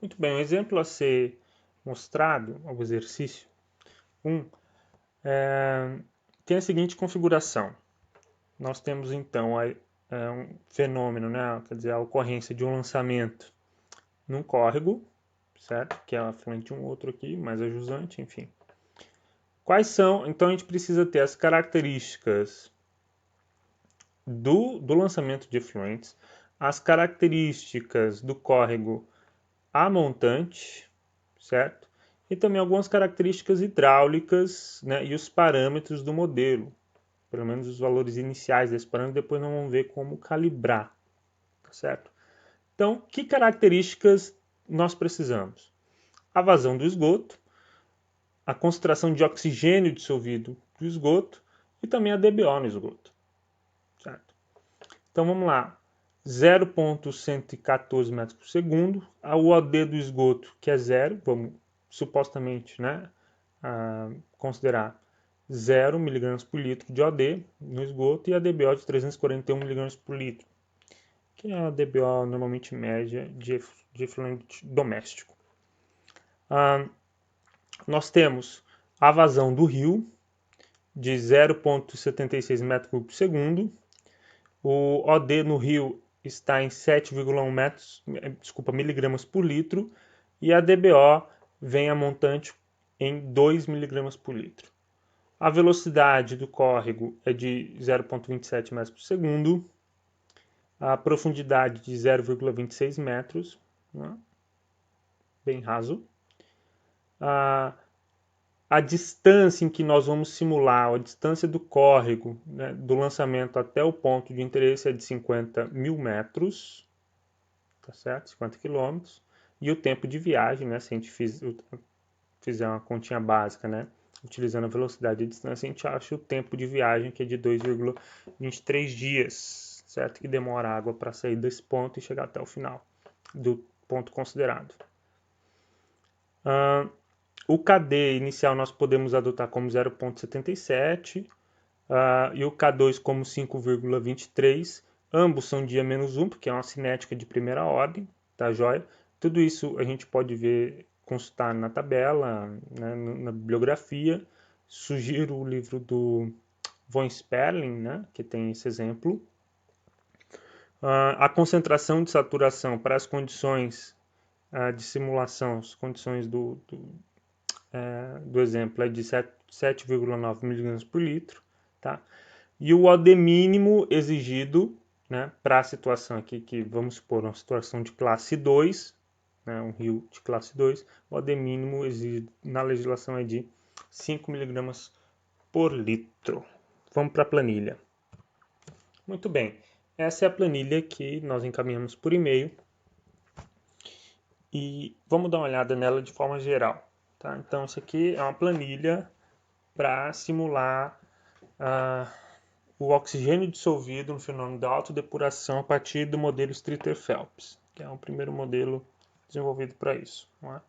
Muito bem, o exemplo a ser mostrado, o exercício 1, tem a seguinte configuração. Nós temos então um fenômeno, né? Quer dizer, a ocorrência de um lançamento num córrego, certo? Que é afluente um outro aqui, mais a jusante, enfim. Quais são? Então a gente precisa ter as características do lançamento de efluentes, as características do córrego a montante, certo? E também algumas características hidráulicas, né, e os parâmetros do modelo, pelo menos os valores iniciais desse parâmetro, depois nós vamos ver como calibrar, tá certo? Então, que características nós precisamos? A vazão do esgoto, a concentração de oxigênio dissolvido do esgoto e também a DBO no esgoto, certo? Então vamos lá, 0,114 metros por segundo, o OD do esgoto, que é zero, vamos supostamente, né, considerar 0 mg por litro de OD no esgoto e a DBO de 341 mg por litro, que é a DBO normalmente média de efluente doméstico. Nós temos a vazão do rio de 0,76 metros por segundo, o OD no rio está em 7,1 miligramas por litro e a DBO vem a montante em 2 miligramas por litro. A velocidade do córrego é de 0,27 metros por segundo, a profundidade de 0,26 metros, né? Bem raso. A distância em que nós vamos simular, a distância do córrego, né, do lançamento até o ponto de interesse é de 50 mil metros, tá certo? 50 quilômetros. E o tempo de viagem, né, se a gente fizer uma continha básica, né, utilizando a velocidade e a distância, a gente acha o tempo de viagem, que é de 2,23 dias, certo? Que demora a água para sair desse ponto e chegar até o final do ponto considerado. O KD inicial nós podemos adotar como 0,77 e o K2 como 5,23. Ambos são dia menos 1, porque é uma cinética de primeira ordem, tá joia? Tudo isso a gente pode ver, consultar na tabela, né, na bibliografia. Sugiro o livro do von Sperling, né, que tem esse exemplo. A concentração de saturação para as condições de simulação, as condições do exemplo é de 7,9 mg por litro, tá? E o OD mínimo exigido, né, para a situação aqui, que vamos supor uma situação de classe 2, né, um rio de classe 2, o OD mínimo exigido na legislação é de 5 mg por litro. Vamos para a planilha. Muito bem, essa é a planilha que nós encaminhamos por e-mail e vamos dar uma olhada nela de forma geral. Tá? Então, isso aqui é uma planilha para simular o oxigênio dissolvido no fenômeno da autodepuração a partir do modelo Streeter-Phelps, que é o primeiro modelo desenvolvido para isso. Não é?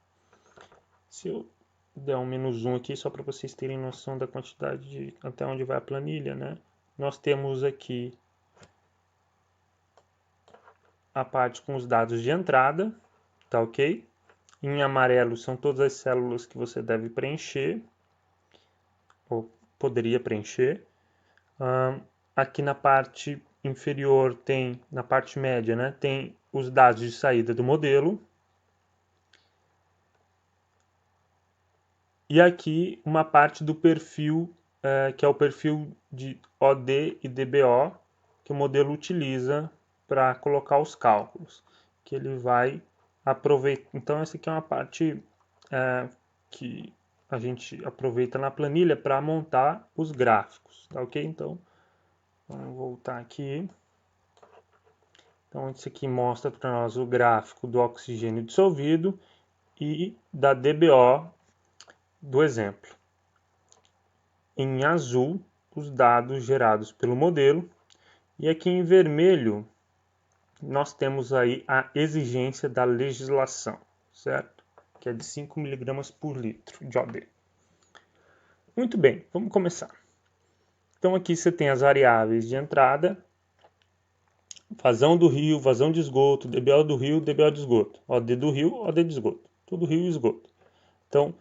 Se eu der um -1 aqui, só para vocês terem noção da quantidade de até onde vai a planilha, né? Nós temos aqui a parte com os dados de entrada, tá ok? Em amarelo são todas as células que você deve preencher, ou poderia preencher. Aqui na parte inferior tem, na parte média, né, tem os dados de saída do modelo. E aqui uma parte do perfil, que é o perfil de OD e DBO, que o modelo utiliza para colocar os cálculos, que ele vai aproveitar. Então essa aqui é uma parte que a gente aproveita na planilha para montar os gráficos, tá ok? Então, vamos voltar aqui. Então, isso aqui mostra para nós o gráfico do oxigênio dissolvido e da DBO do exemplo. Em azul, os dados gerados pelo modelo. E aqui em vermelho, nós temos aí a exigência da legislação, certo? Que é de 5 mg por litro de OD. Muito bem, vamos começar. Então aqui você tem as variáveis de entrada, vazão do rio, vazão de esgoto, DBO do rio, DBO de esgoto, OD do rio, OD de esgoto, tudo rio e esgoto. Então,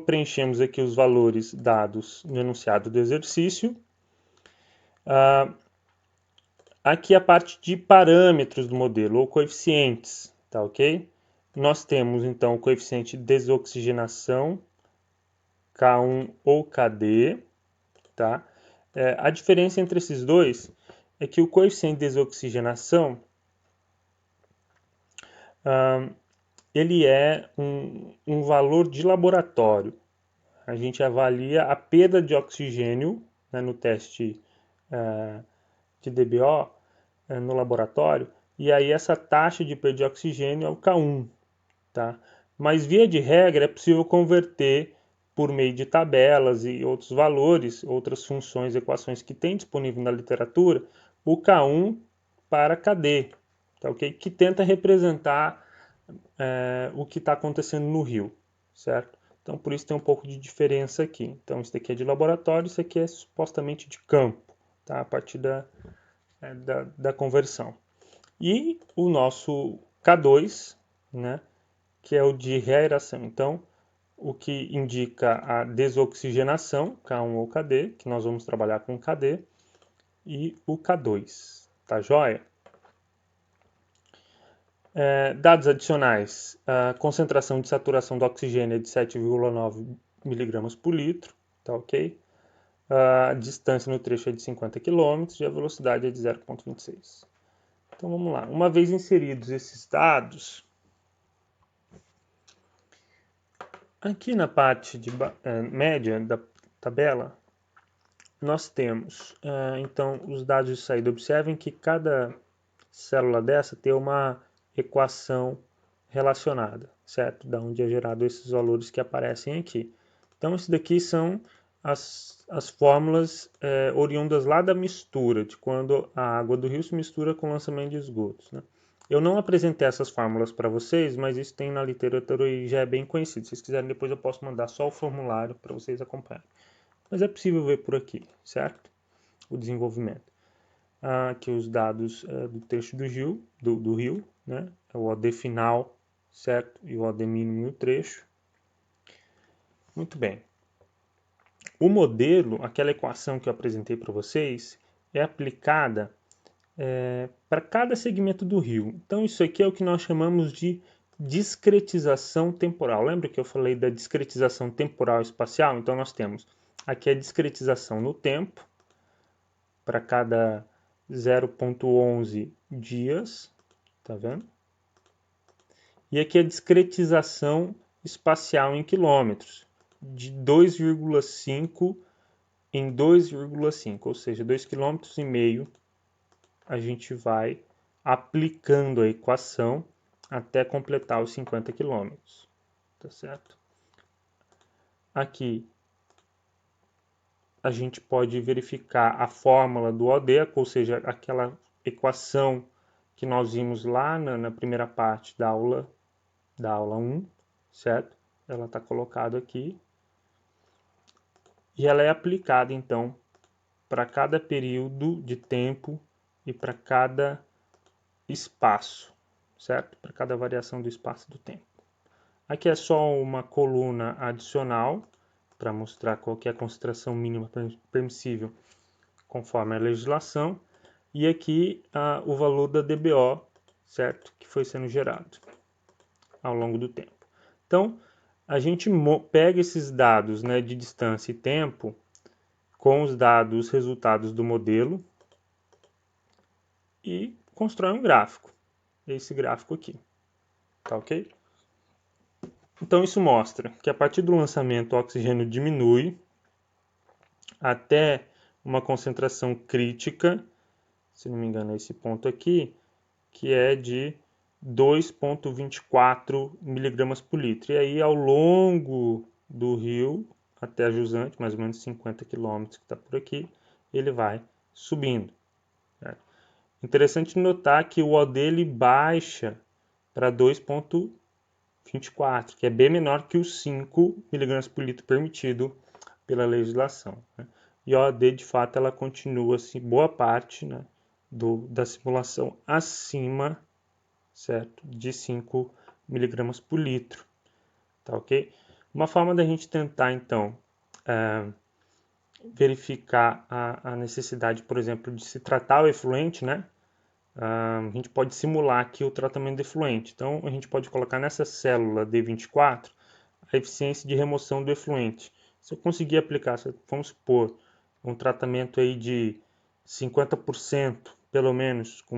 preenchemos aqui os valores dados no enunciado do exercício. Aqui a parte de parâmetros do modelo, ou coeficientes, tá ok? Nós temos, então, o coeficiente de desoxigenação, K1 ou KD, tá? A diferença entre esses dois é que o coeficiente de desoxigenação ele é um valor de laboratório. A gente avalia a perda de oxigênio, né, no teste de DBO no laboratório, e aí essa taxa de perda de oxigênio é o K1. Tá? Mas, via de regra, é possível converter por meio de tabelas e outros valores, outras funções, equações que tem disponível na literatura, o K1 para KD, tá, okay? Que tenta representar o que está acontecendo no rio, certo? Então, por isso tem um pouco de diferença aqui. Então, isso daqui é de laboratório, isso aqui é supostamente de campo, tá? A partir da conversão. E o nosso K2, né? Que é o de reaeração. Então, o que indica a desoxigenação, K1 ou KD, que nós vamos trabalhar com KD, e o K2, tá joia? Dados adicionais, a concentração de saturação do oxigênio é de 7,9 mg por litro, tá ok? A distância no trecho é de 50 km e a velocidade é de 0,26. Então vamos lá. Uma vez inseridos esses dados, aqui na parte de média da tabela, nós temos, então, os dados de saída. Observem que cada célula dessa tem uma equação relacionada, certo? Da onde é gerado esses valores que aparecem aqui. Então, isso daqui são as fórmulas oriundas lá da mistura, de quando a água do rio se mistura com o lançamento de esgotos, né? Eu não apresentei essas fórmulas para vocês, mas isso tem na literatura e já é bem conhecido. Se vocês quiserem, depois eu posso mandar só o formulário para vocês acompanharem. Mas é possível ver por aqui, certo? O desenvolvimento. Aqui os dados do trecho do rio, né? O OD final, certo? E o OD mínimo e o trecho. Muito bem. O modelo, aquela equação que eu apresentei para vocês, é aplicada para cada segmento do rio. Então, isso aqui é o que nós chamamos de discretização temporal. Lembra que eu falei da discretização temporal espacial? Então, nós temos aqui a discretização no tempo, para cada 0,11 dias, tá vendo? E aqui a discretização espacial em quilômetros, de 2,5 em 2,5, ou seja, 2,5 km a gente vai aplicando a equação até completar os 50 km, tá certo? Aqui a gente pode verificar a fórmula do OD, ou seja, aquela equação que nós vimos lá na primeira parte da aula 1, certo? Ela está colocada aqui. E ela é aplicada, então, para cada período de tempo e para cada espaço, certo? Para cada variação do espaço e do tempo. Aqui é só uma coluna adicional para mostrar qual que é a concentração mínima permissível conforme a legislação. E aqui o valor da DBO, certo? Que foi sendo gerado ao longo do tempo. Então, a gente pega esses dados, né, de distância e tempo com os dados, resultados do modelo e constrói um gráfico. Esse gráfico aqui. Tá ok? Então, isso mostra que a partir do lançamento o oxigênio diminui até uma concentração crítica, se não me engano é esse ponto aqui, que é de 2,24 mg por litro. E aí, ao longo do rio, até a jusante, mais ou menos 50 km que está por aqui, ele vai subindo. Né? Interessante notar que o OD ele baixa para 2,24, que é bem menor que os 5 mg por litro permitido pela legislação. Né? E a OD, de fato, ela continua, assim, boa parte, né, da simulação acima, certo, de 5 mg por litro, tá ok? Uma forma da gente tentar, então, verificar a necessidade, por exemplo, de se tratar o efluente, né? A gente pode simular aqui o tratamento de efluente. Então, a gente pode colocar nessa célula D24 a eficiência de remoção do efluente. Se eu conseguir aplicar, vamos supor, um tratamento aí de 50%, pelo menos, com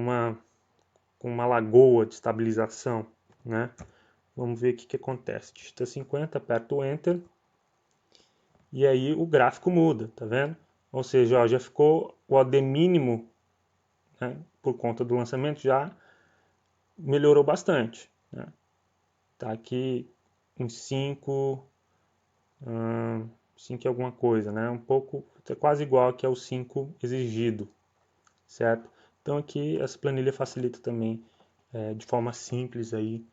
uma lagoa de estabilização, né? Vamos ver o que acontece. Digita 50, aperta o Enter, e aí o gráfico muda, tá vendo? Ou seja, ó, já ficou o OD mínimo, né, por conta do lançamento, já melhorou bastante, né? Tá aqui em 5, 5 e alguma coisa, né? Um pouco, é quase igual que é o 5 exigido, certo? Então aqui essa planilha facilita também, de forma simples aí,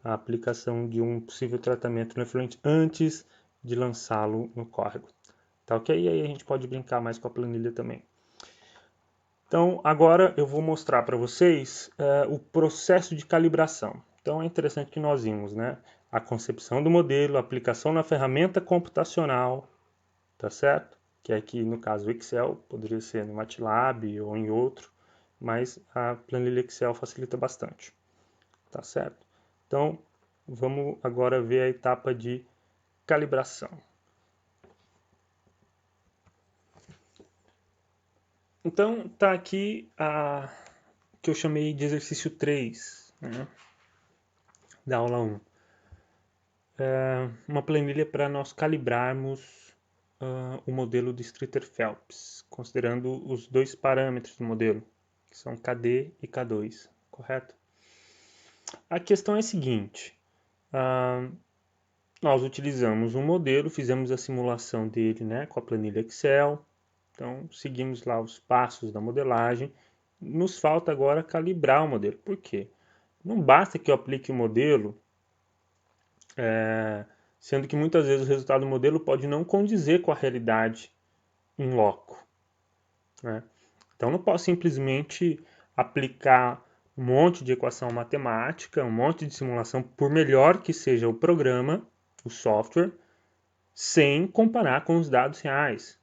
a aplicação de um possível tratamento no efluente antes de lançá-lo no córrego. Tá ok? E aí a gente pode brincar mais com a planilha também. Então, agora eu vou mostrar para vocês o processo de calibração. Então, é interessante que nós vimos, né? A concepção do modelo, a aplicação na ferramenta computacional, tá certo? Que aqui, no caso, o Excel, poderia ser no MATLAB ou em outro, mas a planilha Excel facilita bastante, tá certo? Então, vamos agora ver a etapa de calibração. Então, tá aqui a que eu chamei de exercício 3, né, da aula 1. Uma planilha para nós calibrarmos o modelo de Streeter-Phelps, considerando os dois parâmetros do modelo, que são KD e K2, correto? A questão é a seguinte, nós utilizamos um modelo, fizemos a simulação dele, né, com a planilha Excel, então seguimos lá os passos da modelagem, nos falta agora calibrar o modelo. Por quê? Não basta que eu aplique o modelo, sendo que muitas vezes o resultado do modelo pode não condizer com a realidade em loco, né? Então não posso simplesmente aplicar um monte de equação matemática, um monte de simulação, por melhor que seja o programa, o software, sem comparar com os dados reais.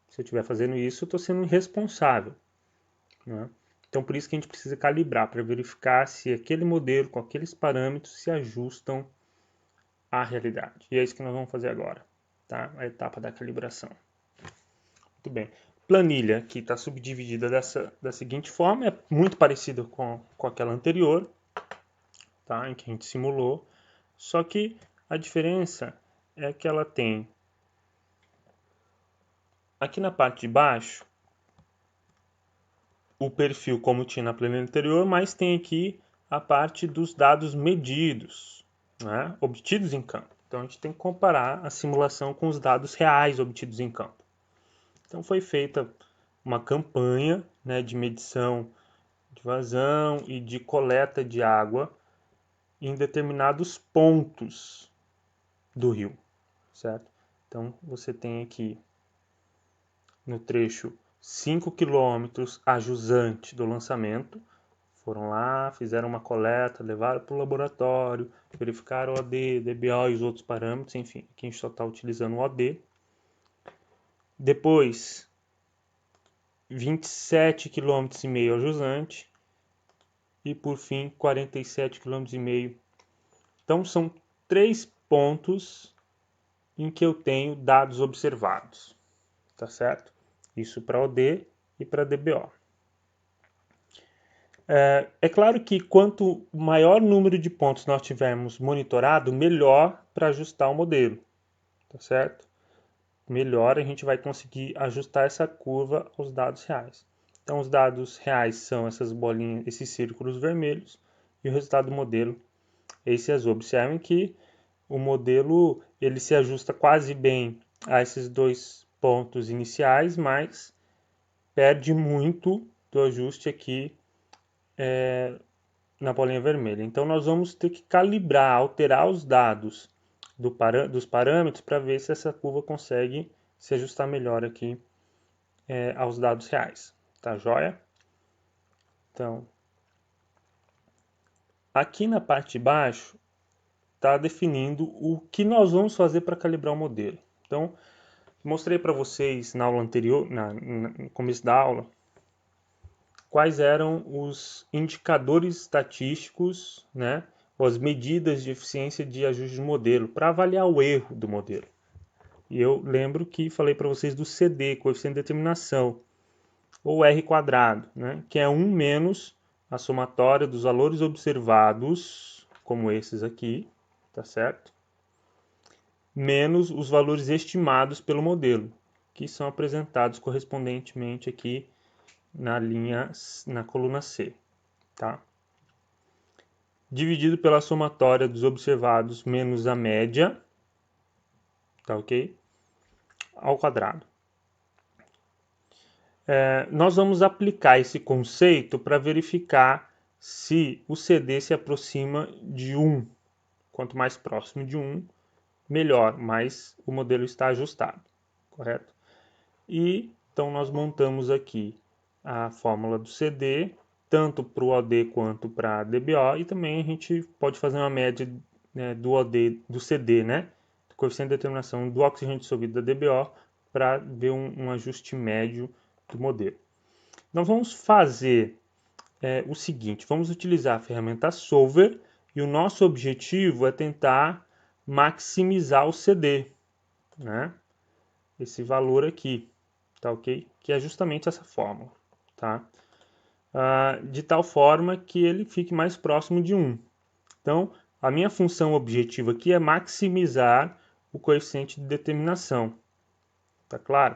Se eu estiver fazendo isso, eu estou sendo irresponsável, né? Então, por isso que a gente precisa calibrar, para verificar se aquele modelo, com aqueles parâmetros, se ajustam à realidade. E é isso que nós vamos fazer agora, tá? A etapa da calibração. Muito bem. Planilha aqui está subdividida da seguinte forma, é muito parecida com aquela anterior, tá? Em que a gente simulou, só que a diferença é que ela tem aqui na parte de baixo o perfil como tinha na planilha anterior, mas tem aqui a parte dos dados medidos, né, obtidos em campo. Então a gente tem que comparar a simulação com os dados reais obtidos em campo. Então foi feita uma campanha, né, de medição de vazão e de coleta de água em determinados pontos do rio, certo? Então você tem aqui no trecho 5 km a jusante do lançamento, foram lá, fizeram uma coleta, levaram para o laboratório, verificaram o OD, DBO e os outros parâmetros, enfim, aqui a gente só está utilizando o OD. Depois, 27,5 km a jusante e, por fim, 47,5 km. Então, são 3 pontos em que eu tenho dados observados, tá certo? Isso para OD e para DBO. É claro que quanto maior número de pontos nós tivermos monitorado, melhor para ajustar o modelo, tá certo? Melhor a gente vai conseguir ajustar essa curva aos dados reais. Então os dados reais são essas bolinhas, esses círculos vermelhos, e o resultado do modelo é esse azul. Observem que o modelo ele se ajusta quase bem a esses dois pontos iniciais, mas perde muito do ajuste aqui na bolinha vermelha. Então nós vamos ter que calibrar, alterar os dados dos parâmetros para ver se essa curva consegue se ajustar melhor aqui aos dados reais, Tá joia? Então, aqui na parte de baixo está definindo o que nós vamos fazer para calibrar o modelo. Então, mostrei para vocês na aula anterior, no começo da aula, quais eram os indicadores estatísticos, né, ou as medidas de eficiência de ajuste de modelo, para avaliar o erro do modelo. E eu lembro que falei para vocês do CD, coeficiente de determinação, ou R², né, que é 1 menos a somatória dos valores observados, como esses aqui, tá certo? Menos os valores estimados pelo modelo, que são apresentados correspondentemente aqui na coluna C, tá? Dividido pela somatória dos observados menos a média, tá ok? Ao quadrado. Nós vamos aplicar esse conceito para verificar se o CD se aproxima de 1. Quanto mais próximo de 1, melhor, mais o modelo está ajustado, correto? E então nós montamos aqui a fórmula do CD, tanto para o OD quanto para a DBO, e também a gente pode fazer uma média, né, do OD, do CD, né, do coeficiente de determinação do oxigênio dissolvido da DBO, para ver um ajuste médio do modelo. Nós vamos fazer o seguinte, vamos utilizar a ferramenta Solver, e o nosso objetivo é tentar maximizar o CD, né, esse valor aqui, tá ok? Que é justamente essa fórmula, tá? De tal forma que ele fique mais próximo de 1. Então, a minha função objetiva aqui é maximizar o coeficiente de determinação, tá claro?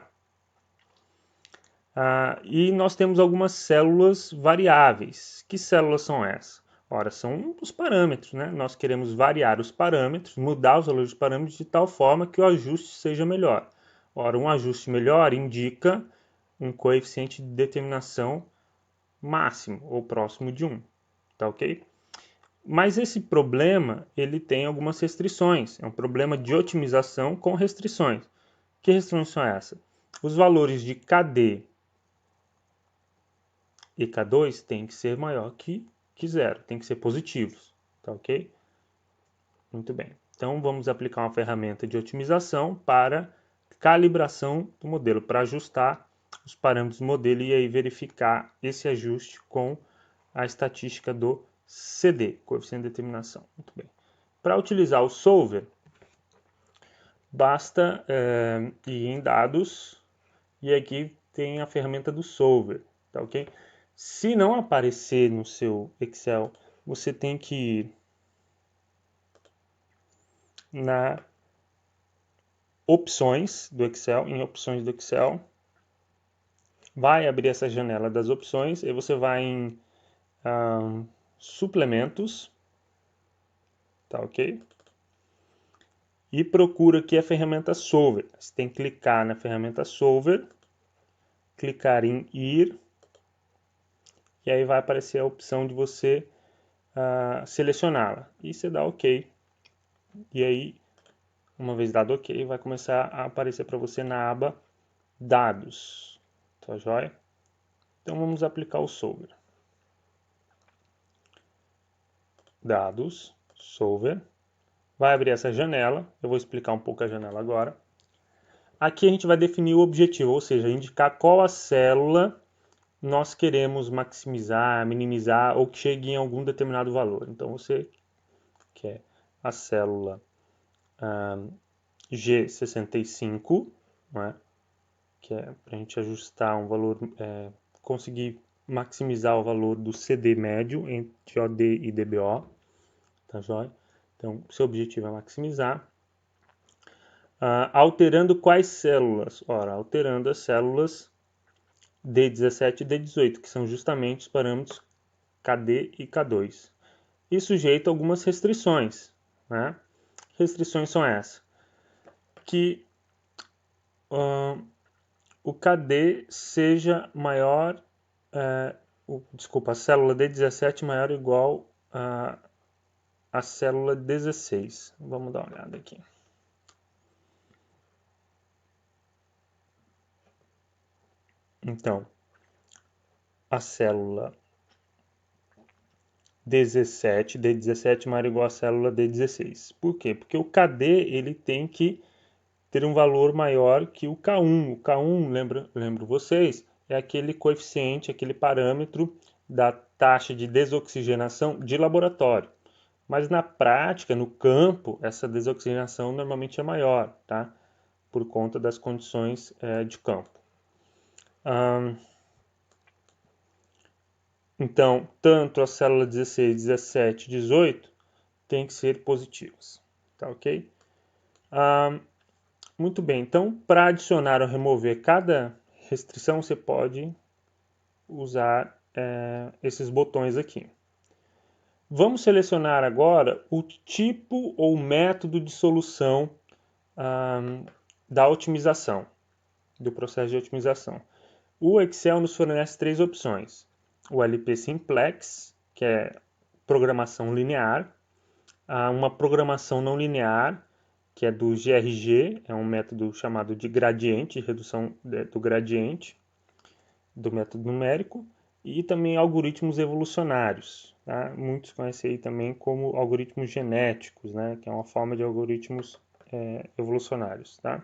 E nós temos algumas células variáveis. Que células são essas? Ora, são os parâmetros, né? Nós queremos variar os parâmetros, mudar os valores dos parâmetros de tal forma que o ajuste seja melhor. Ora, um ajuste melhor indica um coeficiente de determinação máximo ou próximo de 1, tá ok? Mas esse problema, ele tem algumas restrições. É um problema de otimização com restrições. Que restrições são essas? Os valores de KD e K2 têm que ser maior que 0, tem que ser positivos, tá ok? Muito bem. Então vamos aplicar uma ferramenta de otimização para calibração do modelo, para ajustar os parâmetros do modelo e aí verificar esse ajuste com a estatística do CD, coeficiente de determinação. Muito bem. Para utilizar o Solver, basta ir em dados e aqui tem a ferramenta do Solver, tá ok? Se não aparecer no seu Excel, você tem que ir na opções do Excel, em opções do Excel, vai abrir essa janela das opções e você vai em suplementos, tá ok? E procura aqui a ferramenta Solver. Você tem que clicar na ferramenta Solver, clicar em ir, e aí vai aparecer a opção de você selecioná-la. E você dá OK. E aí, uma vez dado OK, vai começar a aparecer para você na aba Dados. Tá joia? Então vamos aplicar o Solver. Dados, Solver. Vai abrir essa janela. Eu vou explicar um pouco a janela agora. Aqui a gente vai definir o objetivo, ou seja, indicar qual a célula nós queremos maximizar, minimizar ou que chegue em algum determinado valor. Então você quer a célula G65, né, que é para a gente ajustar um valor, conseguir maximizar o valor do CD médio entre OD e DBO, tá joia? Então, seu objetivo é maximizar. Alterando quais células? Ora, alterando as células D17 e D18, que são justamente os parâmetros KD e K2. E sujeito a algumas restrições, né? Restrições são essas. Que o KD seja maior, a célula D17 maior ou igual a célula 16. Vamos dar uma olhada aqui. Então, a célula D17 maior ou igual à célula D16. Por quê? Porque o KD ele tem que ter um valor maior que o K1. O K1, lembro vocês, é aquele coeficiente, aquele parâmetro da taxa de desoxigenação de laboratório. Mas na prática, no campo, essa desoxigenação normalmente é maior, tá? Por conta das condições de campo. Então, tanto a célula 16, 17, 18 tem que ser positivas, tá ok? Muito bem, então para adicionar ou remover cada restrição, você pode usar esses botões aqui. Vamos selecionar agora o tipo ou método de solução da otimização, do processo de otimização. O Excel nos fornece 3 opções. O LP Simplex, que é programação linear, uma programação não linear, que é do GRG, é um método chamado de gradiente, redução do gradiente, do método numérico, e também algoritmos evolucionários. Tá? Muitos conhecem aí também como algoritmos genéticos, né? Que é uma forma de algoritmos evolucionários, tá?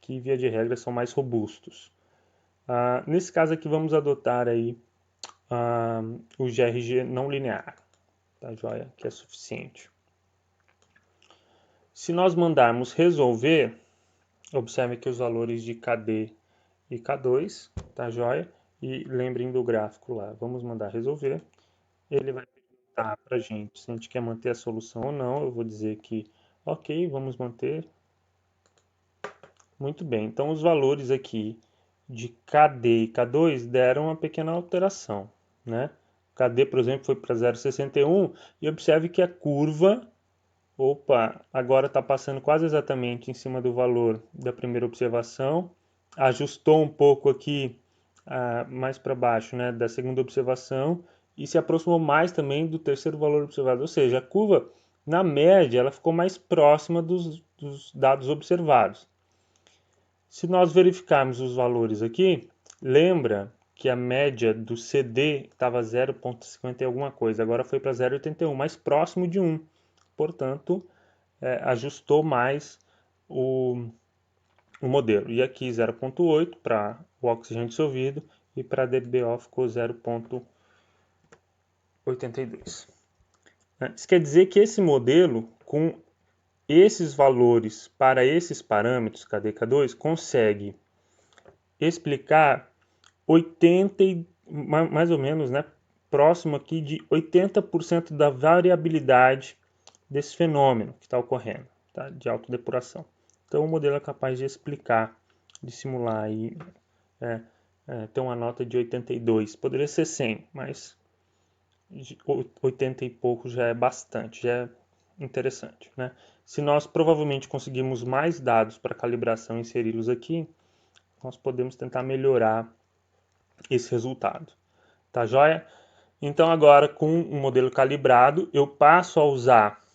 Que via de regra são mais robustos. Nesse caso aqui vamos adotar aí o GRG não linear, tá joia? Que é suficiente. Se nós mandarmos resolver, observe aqui os valores de KD e K2, tá joia? E lembrem do gráfico lá. Vamos mandar resolver. Ele vai perguntar para a gente se a gente quer manter a solução ou não. Eu vou dizer que ok, vamos manter. Muito bem, então os valores aqui de KD e K2 deram uma pequena alteração, né? KD, por exemplo, foi para 0,61 e observe que a curva, agora está passando quase exatamente em cima do valor da primeira observação, ajustou um pouco aqui mais para baixo, né, da segunda observação e se aproximou mais também do terceiro valor observado, ou seja, a curva, na média, ela ficou mais próxima dos dados observados. Se nós verificarmos os valores aqui, lembra que a média do CD estava 0,50 e alguma coisa, agora foi para 0,81, mais próximo de 1. Portanto, ajustou mais o modelo. E aqui 0,8 para o oxigênio dissolvido e para a DBO ficou 0,82. Isso quer dizer que esse modelo, com esses valores para esses parâmetros, KD e K2, consegue explicar 80, mais ou menos, né, próximo aqui de 80% da variabilidade desse fenômeno que está ocorrendo, tá, de autodepuração. Então o modelo é capaz de explicar, de simular aí, tem uma nota de 82, poderia ser 100, mas 80 e pouco já é bastante, já é interessante, né? Se nós provavelmente conseguirmos mais dados para calibração e inseri-los aqui, nós podemos tentar melhorar esse resultado. Tá joia? Então agora com o modelo calibrado, eu passo a usar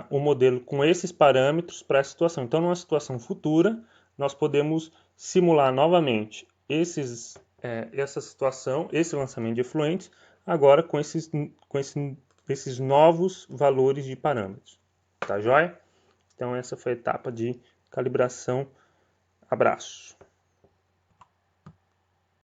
o modelo com esses parâmetros para essa situação. Então numa situação futura, nós podemos simular novamente essa situação, esse lançamento de efluentes, agora com esses novos valores de parâmetros. Tá joia? Então essa foi a etapa de calibração. Abraço.